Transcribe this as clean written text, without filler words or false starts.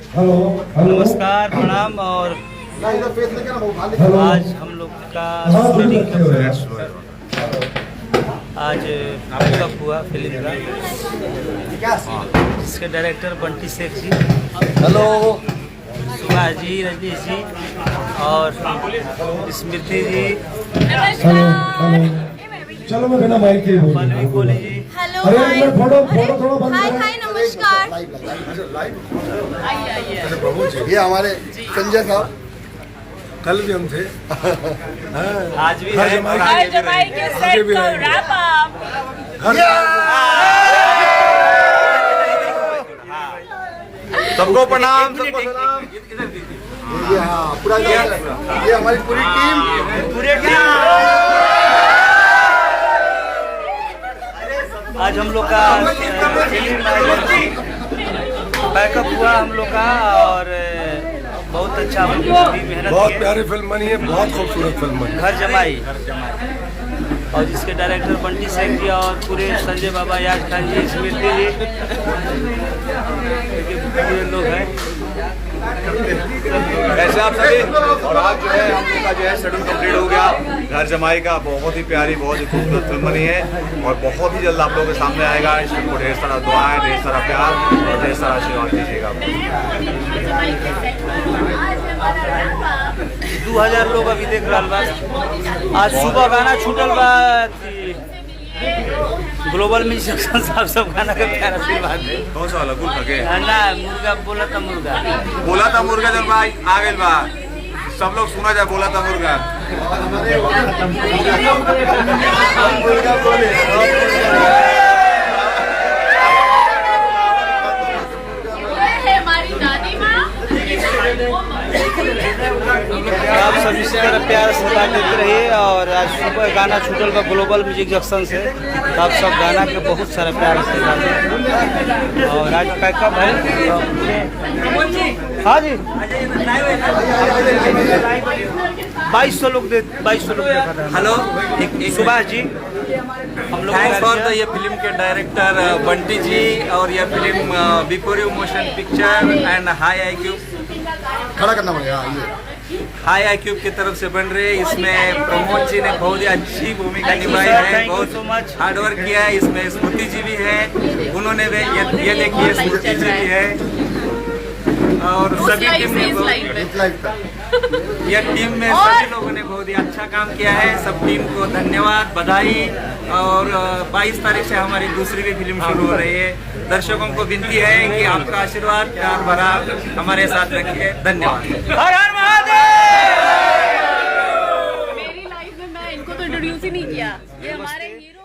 नमस्कार, प्रणाम। और आज हम लोग का आज पिकअप हुआ फिल्म का, जिसके डायरेक्टर बंटी शेख जी, हेलो, सुभाष जी, रजनीश जी और स्मृति जी, चलो मैं बिना माइक के पल्लवी कोहली जी। हेलो, फोटो हाय हाय, नमस्कार। ये हमारे संजय साहब कल भी हम थे। आज भी है। हर जमाई के सेट को रैप अप। सबको प्रणाम, सबको सलाम। ये हाँ पूरा ये हमारी पूरी टीम आज हम लोग का बैकअप हुआ हम लोग का, और बहुत अच्छा मेहनत बहुत किए। प्यारी फिल्म बनी है, बहुत खूबसूरत फिल्म बनी। घर जमाई, और जिसके डायरेक्टर बंटी शेख जी और पूरे संजय बाबा, याज खान जी, स्मृति जी, पूरे लोग हैं। कैसे आप सभी। और आज जो है हम लोग का जो है शेड्यूल कंप्लीट हो गया। घर जमाई का बहुत ही प्यारी, बहुत ही खूबसूरत फिल्म बनी है और बहुत ही जल्द आप लोगों के सामने आएगा। इस फिल्म को ढेर सारा दुआएं, ढेर सारा प्यार और ढेर सारा आशीर्वाद दीजिएगा। 2000 लोग अभी देख रहा बा। आज सुबह गाना छूटल बा, ग्लोबल म्यूजिक साहब सब गाना के प्यार आशीर्वाद है। कौन सा वाला गुल खके ना मुर्गा बोला था, मुर्गा जब भाई आ गए बा, सब लोग सुना जाए बोला था मुर्गा। आप सब इसी तरह प्यार से बात देते रहिए। और आज सुबह गाना छूटल बा ग्लोबल म्यूजिक जंक्शन से, तो आप सब गाना के बहुत सारा प्यार से बात। और आज पैकअप है। हाँ जी, 2200 लोग देखा था। हेलो, सुभाष जी, हम लोग थैंक्स फॉर द ये फिल्म के डायरेक्टर बंटी जी। और ये film before you motion picture and high IQ खड़ा करना पड़ेगा। हाई IQ की तरफ से बन रहे। इसमें प्रमोद जी ने बहुत ही अच्छी भूमिका निभाई है, बहुत हार्ड वर्क किया है। इसमें स्मृति जी भी है, उन्होंने ये देखिए स्मृति जी भी है, और सभी टीम ने यह टीम में सभी लोगों ने बहुत ही अच्छा काम किया है। सब टीम को धन्यवाद, बधाई। और 22 तारीख से हमारी दूसरी भी फिल्म शुरू हो रही है। दर्शकों को विनती है कि आपका आशीर्वाद प्यार भरा हमारे साथ रखिए। धन्यवाद। हर हर महादेव। मेरी लाइफ में मैं इनको तो इंट्रोड्यूस ही नहीं किया। ये हमारे हीरो